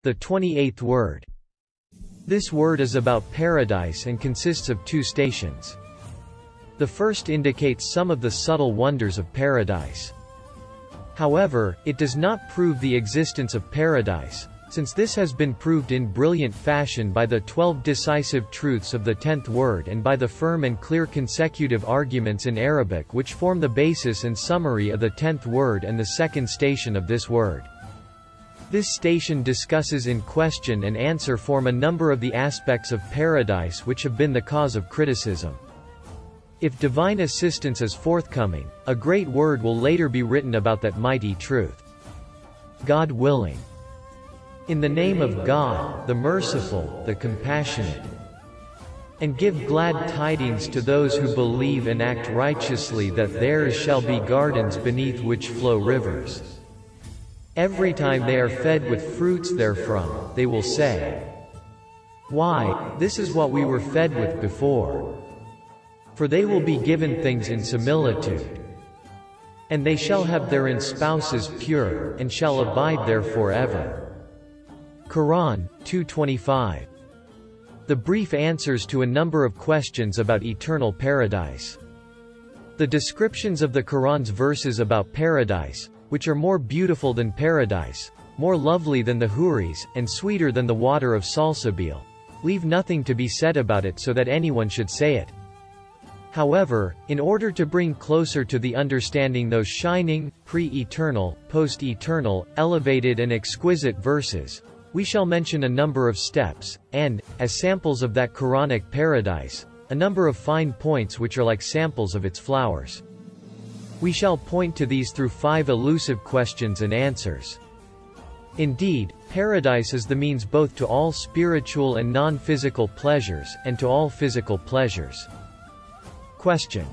The 28th word. This word is about paradise and consists of two stations. The first indicates some of the subtle wonders of paradise. However, it does not prove the existence of paradise, since this has been proved in brilliant fashion by the 12 decisive truths of the 10th word and by the firm and clear consecutive arguments in Arabic which form the basis and summary of the 10th word and the second station of this word. This station discusses in question and answer form a number of the aspects of paradise which have been the cause of criticism. If divine assistance is forthcoming, a great word will later be written about that mighty truth. God willing. In the name of God, the merciful, the compassionate. And give glad tidings to those who believe and act righteously that theirs shall be gardens beneath which flow rivers. Every time they are fed with fruits therefrom, they will say, "Why, this is what we were fed with before." For they will be given things in similitude. And they shall have therein spouses pure, and shall abide there forever. Quran 2:25. The brief answers to a number of questions about eternal paradise. The descriptions of the Quran's verses about paradise, which are more beautiful than paradise, more lovely than the Houris, and sweeter than the water of Salsabil, leave nothing to be said about it so that anyone should say it. However, in order to bring closer to the understanding those shining, pre-eternal, post-eternal, elevated and exquisite verses, we shall mention a number of steps, and, as samples of that Quranic paradise, a number of fine points which are like samples of its flowers. We shall point to these through 5 elusive questions and answers. Indeed, paradise is the means both to all spiritual and non-physical pleasures, and to all physical pleasures. Question.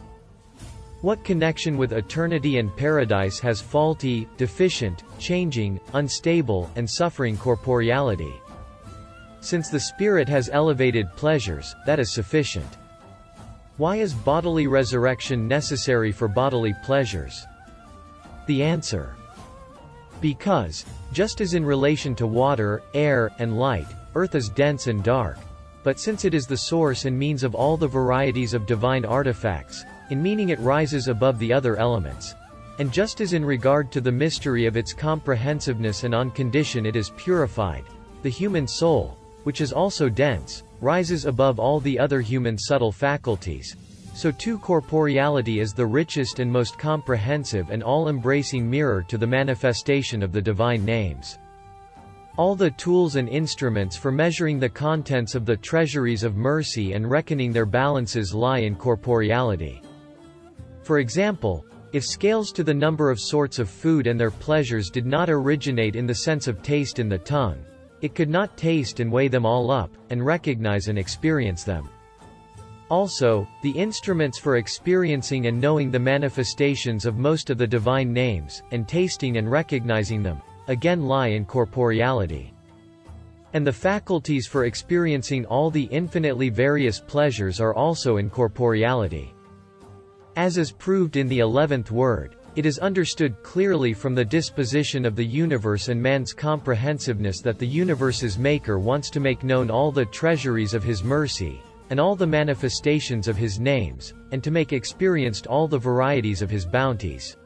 What connection with eternity and paradise has faulty, deficient, changing, unstable, and suffering corporeality? Since the spirit has elevated pleasures, that is sufficient. Why is bodily resurrection necessary for bodily pleasures? The answer. Because, just as in relation to water, air, and light, earth is dense and dark. But since it is the source and means of all the varieties of divine artifacts, in meaning it rises above the other elements. And just as in regard to the mystery of its comprehensiveness and on condition it is purified, the human soul, which is also dense, rises above all the other human subtle faculties. So too corporeality is the richest and most comprehensive and all-embracing mirror to the manifestation of the divine names. All the tools and instruments for measuring the contents of the treasuries of mercy and reckoning their balances lie in corporeality. For example, if scales to the number of sorts of food and their pleasures did not originate in the sense of taste in the tongue, it could not taste and weigh them all up, and recognize and experience them. Also, the instruments for experiencing and knowing the manifestations of most of the divine names, and tasting and recognizing them, again lie in corporeality. And the faculties for experiencing all the infinitely various pleasures are also in corporeality. As is proved in the 11th word, it is understood clearly from the disposition of the universe and man's comprehensiveness that the universe's maker wants to make known all the treasuries of his mercy, and all the manifestations of his names, and to make experienced all the varieties of his bounties.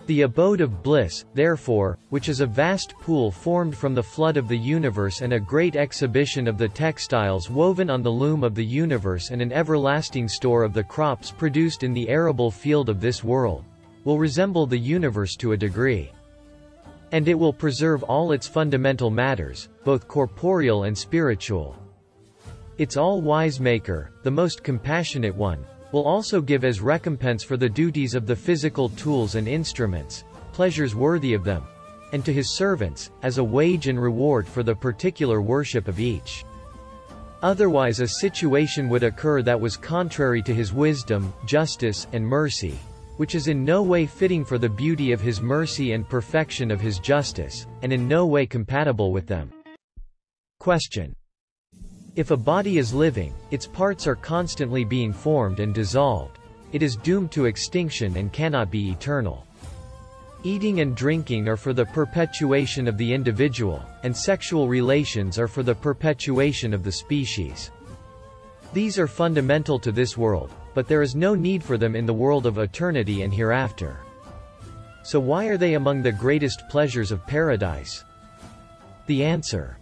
The abode of bliss, therefore, which is a vast pool formed from the flood of the universe and a great exhibition of the textiles woven on the loom of the universe and an everlasting store of the crops produced in the arable field of this world, will resemble the universe to a degree. And it will preserve all its fundamental matters, both corporeal and spiritual. Its all-wise maker, the most compassionate one, will also give as recompense for the duties of the physical tools and instruments, pleasures worthy of them, and to his servants, as a wage and reward for the particular worship of each. Otherwise a situation would occur that was contrary to his wisdom, justice, and mercy, which is in no way fitting for the beauty of his mercy and perfection of his justice, and in no way compatible with them. Question. If a body is living, its parts are constantly being formed and dissolved. It is doomed to extinction and cannot be eternal. Eating and drinking are for the perpetuation of the individual, and sexual relations are for the perpetuation of the species. These are fundamental to this world, but there is no need for them in the world of eternity and hereafter. So why are they among the greatest pleasures of paradise? The answer.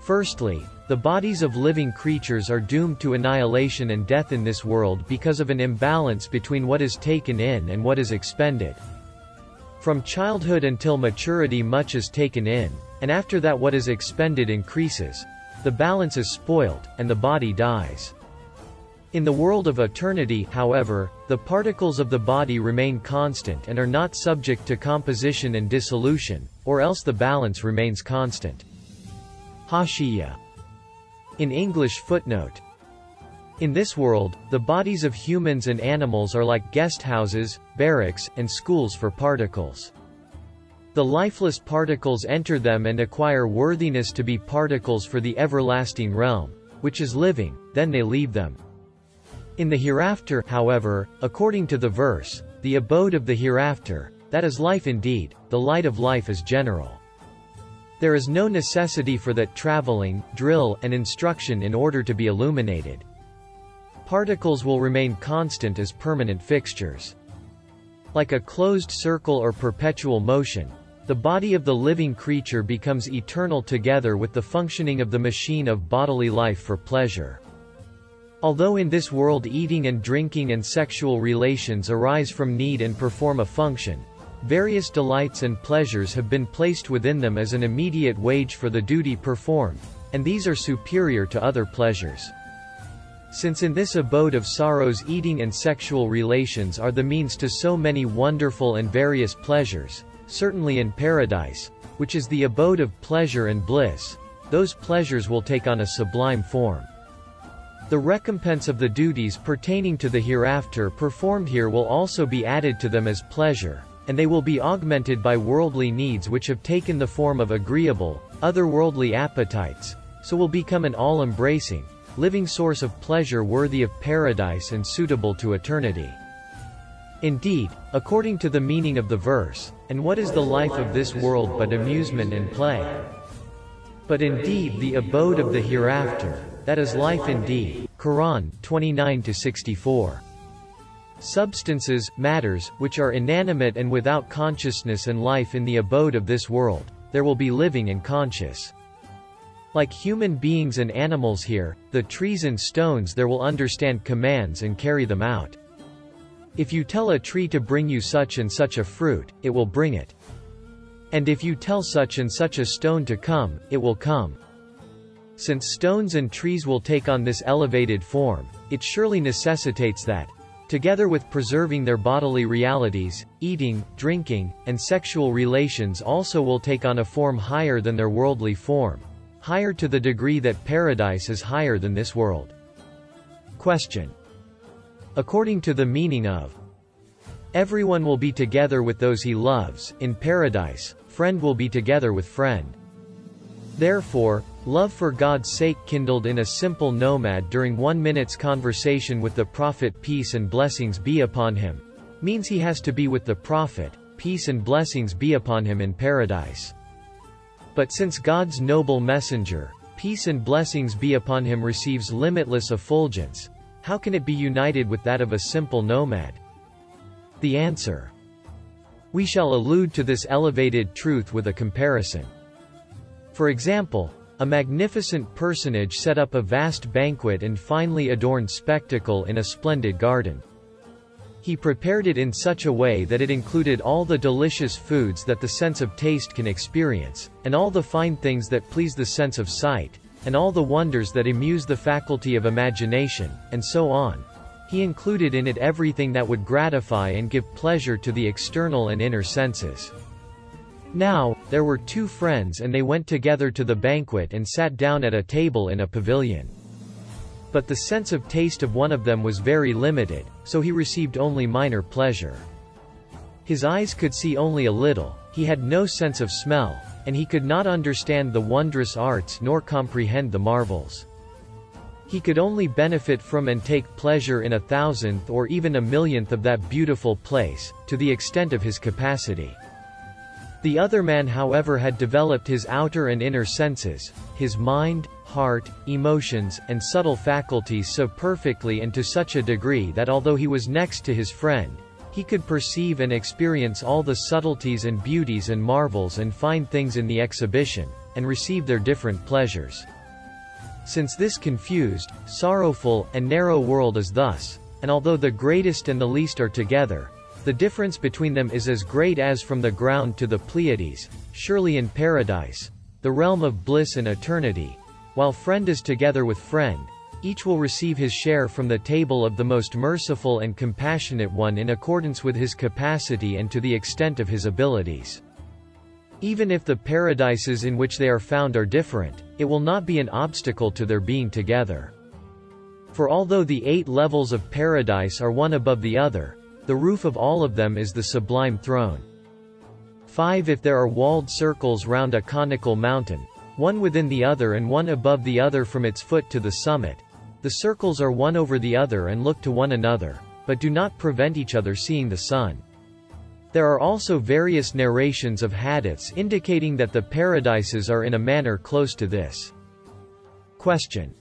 Firstly, the bodies of living creatures are doomed to annihilation and death in this world because of an imbalance between what is taken in and what is expended. From childhood until maturity much is taken in, and after that what is expended increases. The balance is spoiled, and the body dies. In the world of eternity, however, the particles of the body remain constant and are not subject to composition and dissolution, or else the balance remains constant. Hashiya. In English footnote. In this world, the bodies of humans and animals are like guest houses, barracks, and schools for particles. The lifeless particles enter them and acquire worthiness to be particles for the everlasting realm, which is living, then they leave them. In the hereafter, however, according to the verse, the abode of the hereafter, that is life indeed, the light of life is general. There is no necessity for that traveling, drill, and instruction in order to be illuminated. Particles will remain constant as permanent fixtures. Like a closed circle or perpetual motion, the body of the living creature becomes eternal together with the functioning of the machine of bodily life for pleasure. Although in this world eating and drinking and sexual relations arise from need and perform a function, various delights and pleasures have been placed within them as an immediate wage for the duty performed, and these are superior to other pleasures. Since in this abode of sorrows eating and sexual relations are the means to so many wonderful and various pleasures, certainly in paradise, which is the abode of pleasure and bliss, those pleasures will take on a sublime form. The recompense of the duties pertaining to the hereafter performed here will also be added to them as pleasure, and they will be augmented by worldly needs which have taken the form of agreeable, otherworldly appetites, so will become an all-embracing, living source of pleasure worthy of paradise and suitable to eternity. Indeed, according to the meaning of the verse, and what is the life of this world but amusement and play? But indeed the abode of the hereafter, that is life indeed. Quran 29-64. Substances, matters, which are inanimate and without consciousness and life in the abode of this world, there will be living and conscious. Like human beings and animals here, the trees and stones there will understand commands and carry them out. If you tell a tree to bring you such and such a fruit, it will bring it. And if you tell such and such a stone to come, it will come. Since stones and trees will take on this elevated form, it surely necessitates that, together with preserving their bodily realities, eating, drinking, and sexual relations also will take on a form higher than their worldly form, higher to the degree that paradise is higher than this world. Question. According to the meaning of everyone will be together with those he loves, in paradise, friend will be together with friend. Therefore, love for God's sake kindled in a simple nomad during 1 minute's conversation with the Prophet peace and blessings be upon him, means he has to be with the Prophet, peace and blessings be upon him in paradise. But since God's noble messenger, peace and blessings be upon him receives limitless effulgence, how can it be united with that of a simple nomad? The answer. We shall allude to this elevated truth with a comparison. For example, a magnificent personage set up a vast banquet and finely adorned spectacle in a splendid garden. He prepared it in such a way that it included all the delicious foods that the sense of taste can experience, and all the fine things that please the sense of sight, and all the wonders that amuse the faculty of imagination, and so on. He included in it everything that would gratify and give pleasure to the external and inner senses. Now, there were two friends and they went together to the banquet and sat down at a table in a pavilion. But the sense of taste of one of them was very limited, so he received only minor pleasure. His eyes could see only a little, he had no sense of smell, and he could not understand the wondrous arts nor comprehend the marvels. He could only benefit from and take pleasure in 1,000th or even 1,000,000th of that beautiful place, to the extent of his capacity. The other man, however, had developed his outer and inner senses, his mind, heart, emotions, and subtle faculties so perfectly and to such a degree that although he was next to his friend, he could perceive and experience all the subtleties and beauties and marvels and fine things in the exhibition, and receive their different pleasures. Since this confused, sorrowful, and narrow world is thus, and although the greatest and the least are together, the difference between them is as great as from the ground to the Pleiades, surely in paradise, the realm of bliss and eternity, while friend is together with friend, each will receive his share from the table of the most merciful and compassionate one in accordance with his capacity and to the extent of his abilities. Even if the paradises in which they are found are different, it will not be an obstacle to their being together. For although the 8 levels of paradise are one above the other, the roof of all of them is the sublime throne. 5 If there are walled circles round a conical mountain, one within the other and one above the other from its foot to the summit, the circles are one over the other and look to one another, but do not prevent each other seeing the sun. There are also various narrations of hadiths indicating that the paradises are in a manner close to this. Question.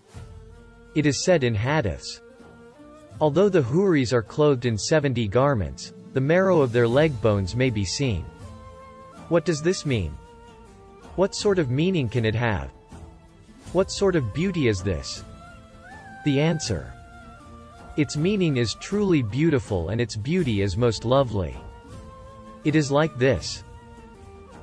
It is said in hadiths, although the Houris are clothed in 70 garments, the marrow of their leg bones may be seen. What does this mean? What sort of meaning can it have? What sort of beauty is this? The answer. Its meaning is truly beautiful and its beauty is most lovely. It is like this.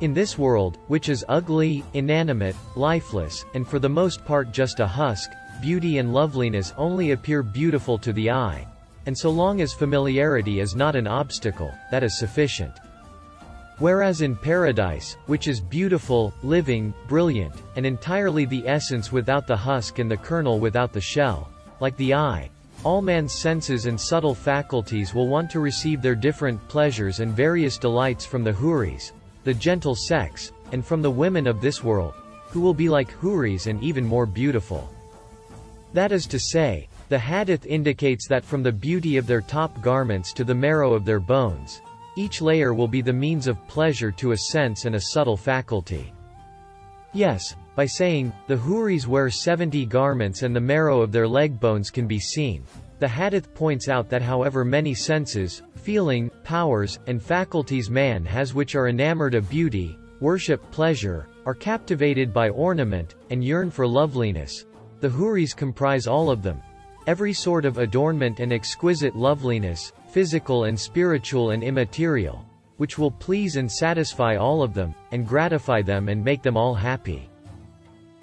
In this world, which is ugly, inanimate, lifeless, and for the most part just a husk, beauty and loveliness only appear beautiful to the eye, and so long as familiarity is not an obstacle, that is sufficient. Whereas in paradise, which is beautiful, living, brilliant, and entirely the essence without the husk and the kernel without the shell, like the eye, all man's senses and subtle faculties will want to receive their different pleasures and various delights from the Houris, the gentle sex, and from the women of this world, who will be like Houris and even more beautiful. That is to say, the hadith indicates that from the beauty of their top garments to the marrow of their bones, each layer will be the means of pleasure to a sense and a subtle faculty. Yes, by saying, the Houris wear 70 garments and the marrow of their leg bones can be seen, the hadith points out that however many senses, feeling, powers, and faculties man has which are enamored of beauty, worship pleasure, are captivated by ornament, and yearn for loveliness, the Houris comprise all of them, every sort of adornment and exquisite loveliness, physical and spiritual and immaterial, which will please and satisfy all of them, and gratify them and make them all happy.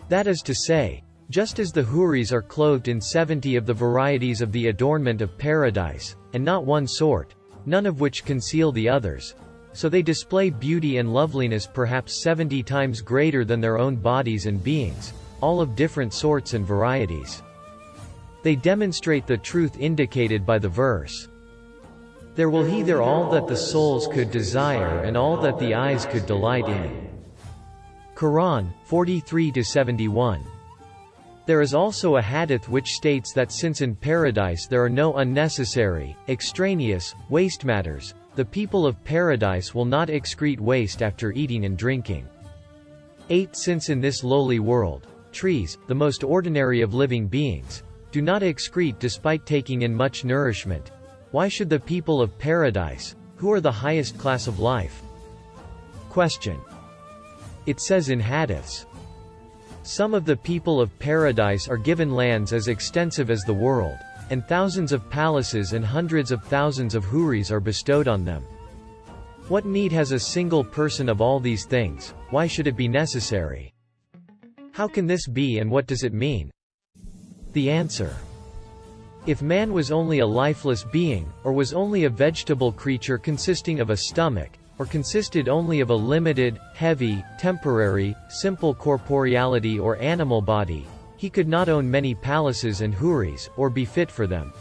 That is to say, just as the Houris are clothed in 70 of the varieties of the adornment of paradise, and not one sort, none of which conceal the others, so they display beauty and loveliness perhaps 70 times greater than their own bodies and beings, all of different sorts and varieties. They demonstrate the truth indicated by the verse. There will he there all that the souls could desire and all that the eyes could delight in. Quran, 43-71. There is also a hadith which states that since in paradise there are no unnecessary, extraneous, waste matters, the people of paradise will not excrete waste after eating and drinking. 8 Since in this lowly world, trees, the most ordinary of living beings, do not excrete despite taking in much nourishment, why should the people of paradise, who are the highest class of life? Question. It says in hadiths, some of the people of paradise are given lands as extensive as the world, and thousands of palaces and hundreds of thousands of Houris are bestowed on them. What need has a single person of all these things? Why should it be necessary? How can this be and what does it mean? The answer. If man was only a lifeless being, or was only a vegetable creature consisting of a stomach, or consisted only of a limited, heavy, temporary, simple corporeality or animal body, he could not own many palaces and Houris, or be fit for them.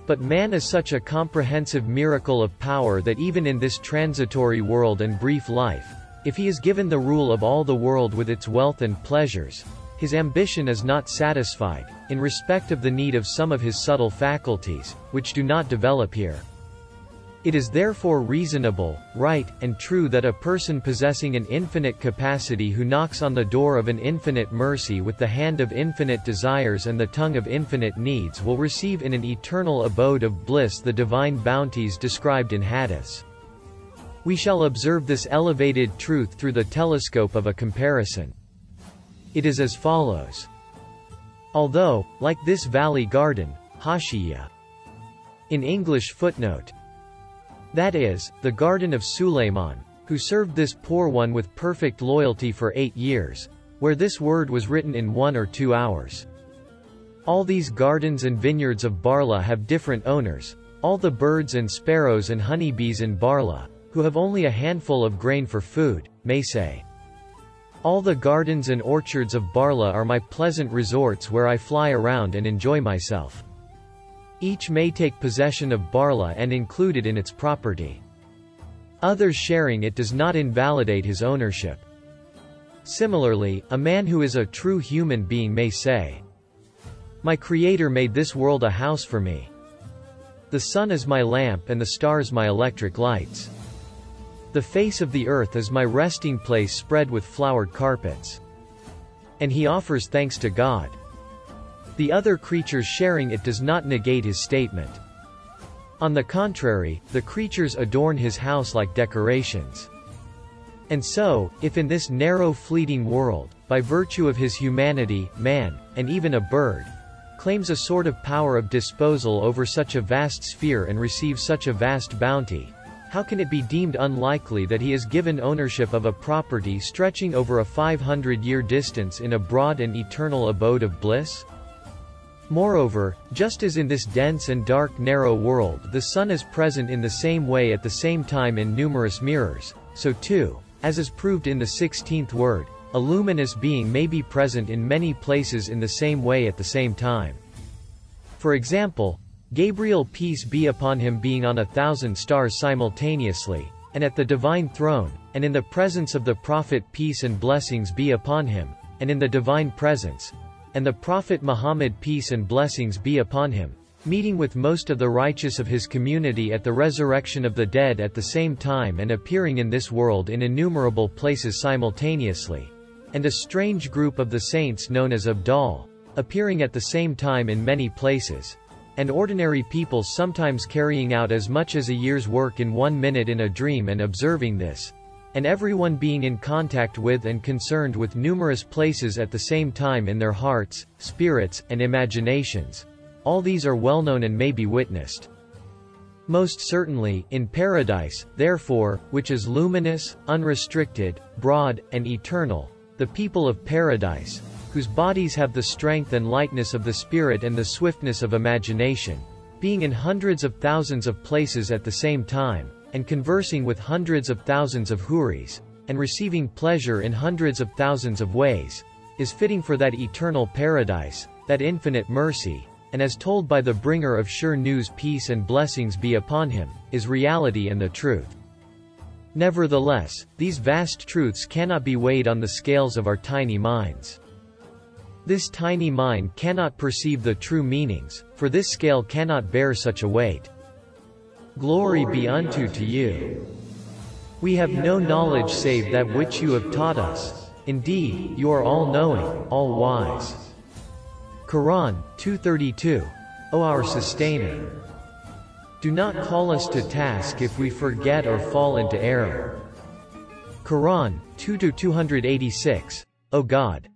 But man is such a comprehensive miracle of power that even in this transitory world and brief life, if he is given the rule of all the world with its wealth and pleasures, His ambition is not satisfied, in respect of the need of some of his subtle faculties, which do not develop here. It is therefore reasonable, right, and true that a person possessing an infinite capacity who knocks on the door of an infinite mercy with the hand of infinite desires and the tongue of infinite needs will receive in an eternal abode of bliss the divine bounties described in hadiths. We shall observe this elevated truth through the telescope of a comparison. It is as follows. Although, like this valley garden, Hashiyah. In English footnote. That is, the garden of Suleiman, who served this poor one with perfect loyalty for 8 years, where this word was written in 1 or 2 hours. All these gardens and vineyards of Barla have different owners, all the birds and sparrows and honeybees in Barla, who have only a handful of grain for food, may say. All the gardens and orchards of Barla are my pleasant resorts where I fly around and enjoy myself. Each may take possession of Barla and include it in its property. Others sharing it does not invalidate his ownership. Similarly, a man who is a true human being may say, "My Creator made this world a house for me. The sun is my lamp and the stars my electric lights. The face of the earth is my resting place spread with flowered carpets." And he offers thanks to God. The other creatures sharing it does not negate his statement. On the contrary, the creatures adorn his house like decorations. And so, if in this narrow fleeting world, by virtue of his humanity, man, and even a bird, claims a sort of power of disposal over such a vast sphere and receives such a vast bounty, how can it be deemed unlikely that he is given ownership of a property stretching over a 500-year distance in a broad and eternal abode of bliss? Moreover, just as in this dense and dark narrow world the sun is present in the same way at the same time in numerous mirrors, so too, as is proved in the 16th word, a luminous being may be present in many places in the same way at the same time. For example, Gabriel peace be upon him being on 1,000 stars simultaneously, and at the divine throne, and in the presence of the prophet peace and blessings be upon him, and in the divine presence, and the Prophet Muhammad peace and blessings be upon him, meeting with most of the righteous of his community at the resurrection of the dead at the same time and appearing in this world in innumerable places simultaneously, and a strange group of the saints known as Abdal, appearing at the same time in many places, and ordinary people sometimes carrying out as much as a year's work in 1 minute in a dream and observing this, and everyone being in contact with and concerned with numerous places at the same time in their hearts, spirits, and imaginations. All these are well known and may be witnessed. Most certainly, in paradise, therefore, which is luminous, unrestricted, broad, and eternal, the people of paradise, whose bodies have the strength and lightness of the spirit and the swiftness of imagination, being in hundreds of thousands of places at the same time, and conversing with hundreds of thousands of huris, and receiving pleasure in hundreds of thousands of ways, is fitting for that eternal paradise, that infinite mercy, and as told by the bringer of sure news peace and blessings be upon him, is reality and the truth. Nevertheless, these vast truths cannot be weighed on the scales of our tiny minds. This tiny mind cannot perceive the true meanings, for this scale cannot bear such a weight. Glory be unto you. We have no knowledge save that which you have taught us. Indeed, you are all-knowing, all-wise. Quran 2:32. O our Sustainer! Do not call us to task if we forget or fall into error. Quran 2-286. O God!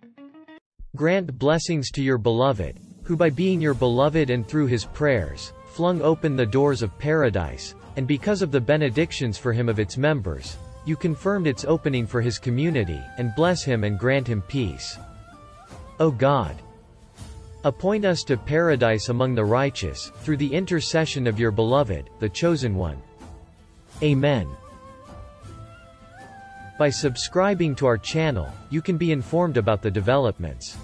Grant blessings to your beloved, who by being your beloved and through his prayers, flung open the doors of paradise, and because of the benedictions for him of its members, you confirmed its opening for his community, and bless him and grant him peace. O God! Appoint us to paradise among the righteous, through the intercession of your beloved, the Chosen One. Amen. By subscribing to our channel, you can be informed about the developments.